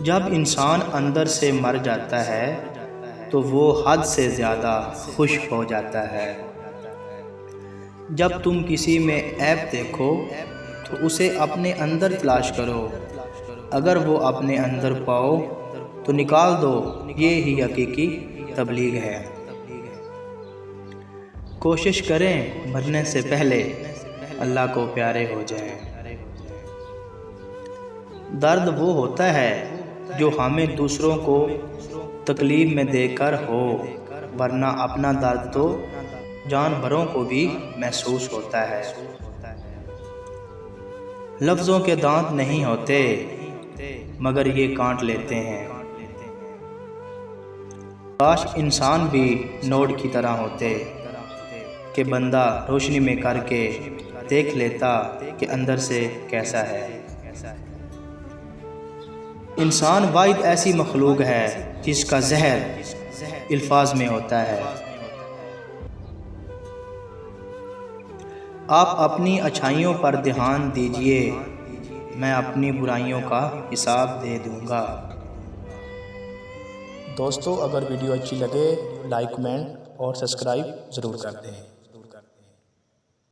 جب انسان اندر سے مر جاتا ہے تو وہ حد سے زیادہ خوش ہو جاتا ہے۔ جب تم کسی میں عیب دیکھو تو اسے اپنے اندر تلاش کرو، اگر وہ اپنے اندر پاؤ تو نکال دو، یہ ہی حقیقی تبلیغ ہے۔ کوشش کریں مرنے سے پہلے اللہ کو پیارے ہو جائیں۔ درد وہ ہوتا ہے جو ہمیں دوسروں کو تکلیف میں دے کر ہو، ورنہ اپنا درد تو جانوروں کو بھی محسوس ہوتا ہے۔ لفظوں کے دانت نہیں ہوتے مگر یہ کاٹ لیتے ہیں۔ کاش انسان بھی نوٹ کی طرح ہوتے کہ بندہ روشنی میں کر کے دیکھ لیتا کہ اندر سے کیسا ہے۔ انسان واحد ایسی مخلوق ہے جس کا زہر الفاظ میں ہوتا ہے۔ آپ اپنی اچھائیوں پر دھیان دیجئے، میں اپنی برائیوں کا حساب دے دوں گا۔ دوستو اگر ویڈیو اچھی لگے لائک، کمنٹ اور سبسکرائب ضرور کر دیں۔